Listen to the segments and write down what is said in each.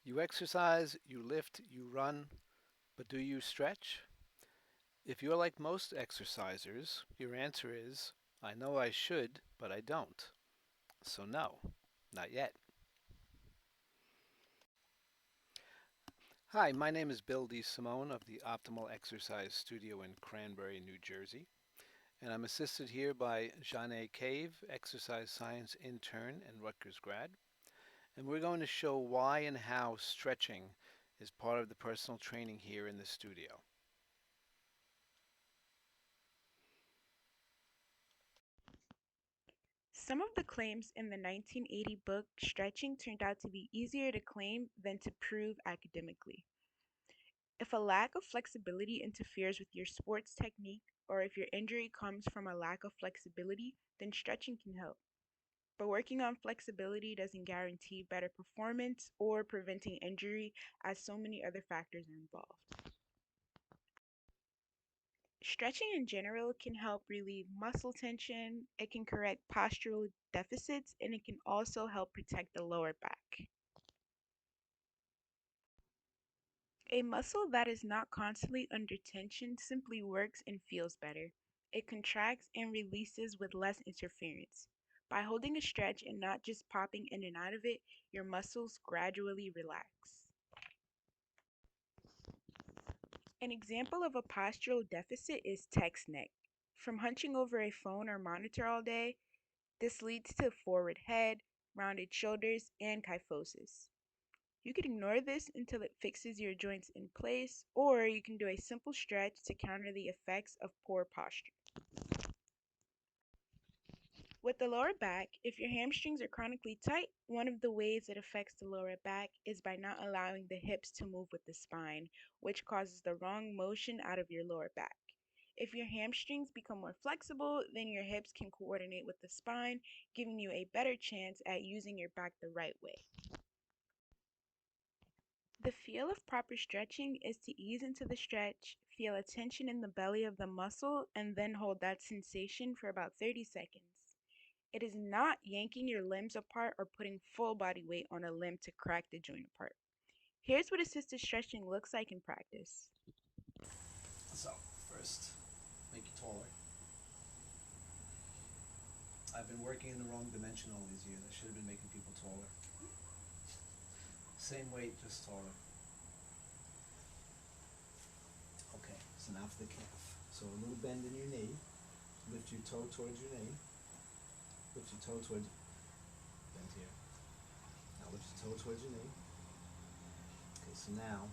You exercise, you lift, you run, but do you stretch? If you're like most exercisers, your answer is, I know I should, but I don't. So no, not yet. Hi, my name is Bill DeSimone of the Optimal Exercise Studio in Cranbury, New Jersey, and I'm assisted here by Zhane Cave, exercise science intern and Rutgers grad, and we're going to show why and how stretching is part of the personal training here in the studio. Some of the claims in the 1980 book Stretching turned out to be easier to claim than to prove academically. If a lack of flexibility interferes with your sports technique, or if your injury comes from a lack of flexibility, then stretching can help. But working on flexibility doesn't guarantee better performance or preventing injury, as so many other factors are involved. Stretching in general can help relieve muscle tension, it can correct postural deficits, and it can also help protect the lower back. A muscle that is not constantly under tension simply works and feels better. It contracts and releases with less interference. By holding a stretch and not just popping in and out of it, your muscles gradually relax. An example of a postural deficit is text neck. From hunching over a phone or monitor all day, this leads to forward head, rounded shoulders, and kyphosis. You can ignore this until it fixes your joints in place, or you can do a simple stretch to counter the effects of poor posture. With the lower back, if your hamstrings are chronically tight, one of the ways it affects the lower back is by not allowing the hips to move with the spine, which causes the wrong motion out of your lower back. If your hamstrings become more flexible, then your hips can coordinate with the spine, giving you a better chance at using your back the right way. The feel of proper stretching is to ease into the stretch, feel a tension in the belly of the muscle, and then hold that sensation for about 30 seconds. It is not yanking your limbs apart or putting full body weight on a limb to crack the joint apart. Here's what assisted stretching looks like in practice. So, first, make you taller. I've been working in the wrong dimension all these years. I should have been making people taller. Same weight, just taller. Okay, so now for the calf. So a little bend in your knee. Lift your toe towards your knee. Lift your toe towards, bend here. Now lift your toe towards your knee. Okay, so now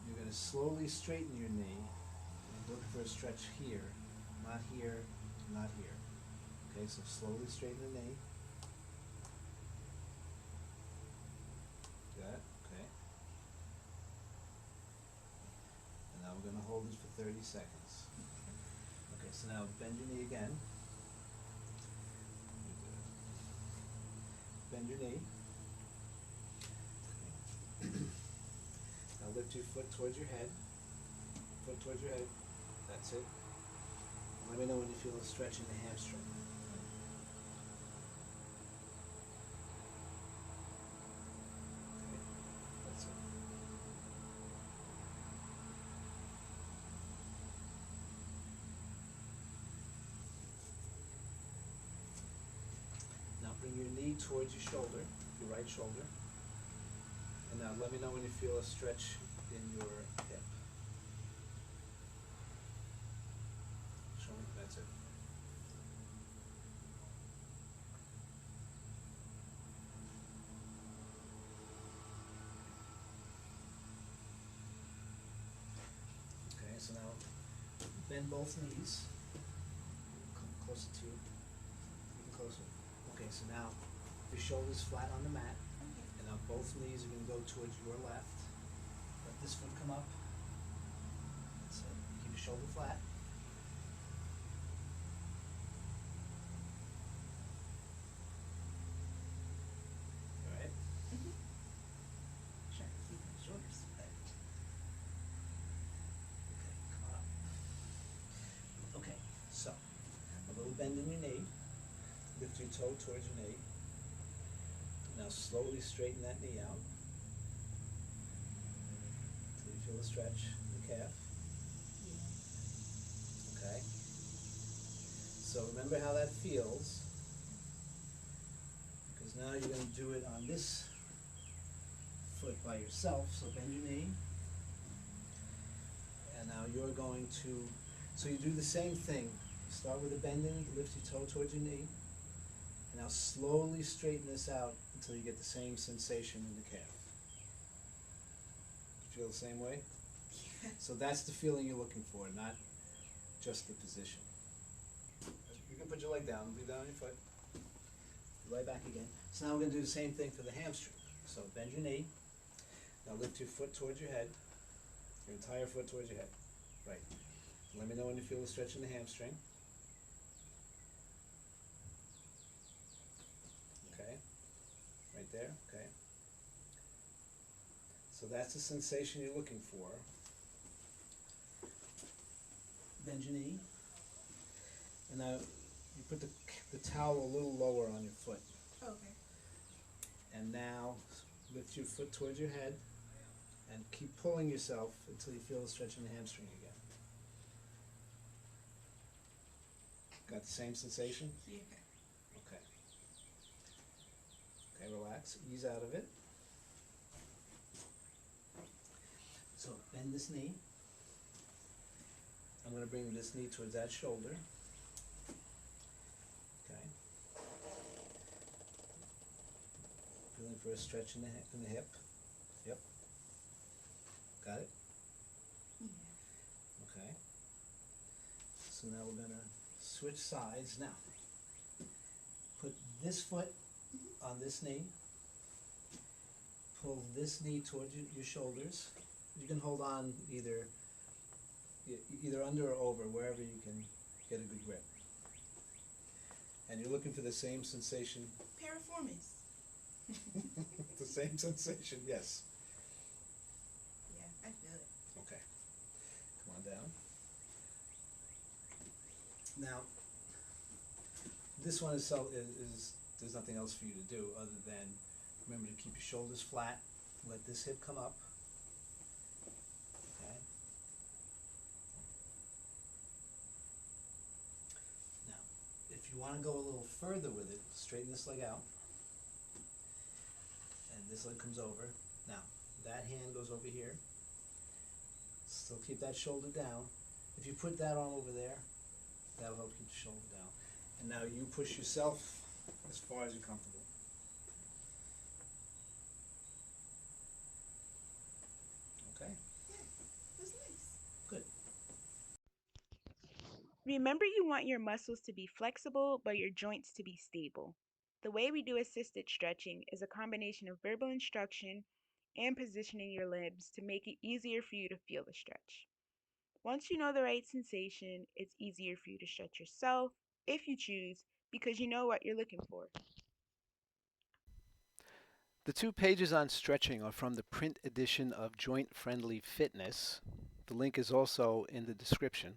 you're going to slowly straighten your knee and look for a stretch here, not here, not here. Okay, so slowly straighten the knee. Got it? Okay. And now we're going to hold this for 30 seconds. Okay, so now bend your knee again. Bend your knee. Okay. Now lift your foot towards your head. Foot towards your head. That's it. And let me know when you feel a stretch in the hamstring. Okay, that's it. Now bring your knee towards your shoulder, your right shoulder. And now let me know when you feel a stretch in your hip. Show me, that's it. Okay, so now bend both knees. Come closer to you, even closer. Okay, so now your shoulders flat on the mat, and now both knees are going to go towards your left. Let this foot come up. That's it. Keep your shoulder flat. All right. Sure, keep my shoulders flat. Okay, come on up. Okay, so a little bend in your knee. Lift your toe towards your knee. Now slowly straighten that knee out until you feel the stretch in the calf. Okay? So remember how that feels, because now you're going to do it on this foot by yourself. So bend your knee. And now you're going to, so you do the same thing. You start with a bend in, lift your toe towards your knee, and now slowly straighten this out until you get the same sensation in the calf. Feel the same way? Yeah. So that's the feeling you're looking for, not just the position. You can put your leg down, breathe down on your foot. Lay back again. So now we're going to do the same thing for the hamstring. So bend your knee. Now lift your foot towards your head. Your entire foot towards your head. Right. Let me know when you feel the stretch in the hamstring. Okay. Right there. Okay. So that's the sensation you're looking for. Bend your knee. And now you put the towel a little lower on your foot. Okay. And now lift your foot towards your head and keep pulling yourself until you feel the stretch in the hamstring again. Got the same sensation? Yeah. Okay. Okay, relax. Ease out of it. So bend this knee. I'm going to bring this knee towards that shoulder. Okay. Feeling for a stretch in the hip. Yep. Got it? Yeah. Okay. So now we're going to switch sides. Now, put this foot on this knee. Pull this knee towards your shoulders. You can hold on either under or over, wherever you can get a good grip. And you're looking for the same sensation. Piriformis. The same sensation, yes. Yeah, I feel it. Okay. Come on down. Now, this one is there's nothing else for you to do other than remember to keep your shoulders flat. Let this hip come up. Okay. Now, if you want to go a little further with it, straighten this leg out. And this leg comes over. Now, that hand goes over here. Still keep that shoulder down. If you put that arm over there, that'll help keep the shoulder down. And now you push yourself as far as you're comfortable. Okay? Yeah, that's nice. Good. Remember, you want your muscles to be flexible, but your joints to be stable. The way we do assisted stretching is a combination of verbal instruction and positioning your limbs to make it easier for you to feel the stretch. Once you know the right sensation, it's easier for you to stretch yourself if you choose because you know what you're looking for. The 2 pages on stretching are from the print edition of Joint Friendly Fitness. The link is also in the description.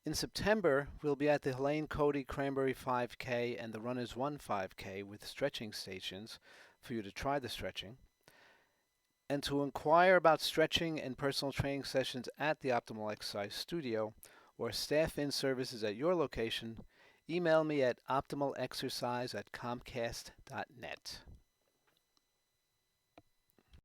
In September, we'll be at the Helene Cody Cranbury 5K and the Runners 1 5K with stretching stations for you to try the stretching. And to inquire about stretching and personal training sessions at the Optimal Exercise Studio or staff-in services at your location, email me at optimalexercise@comcast.net.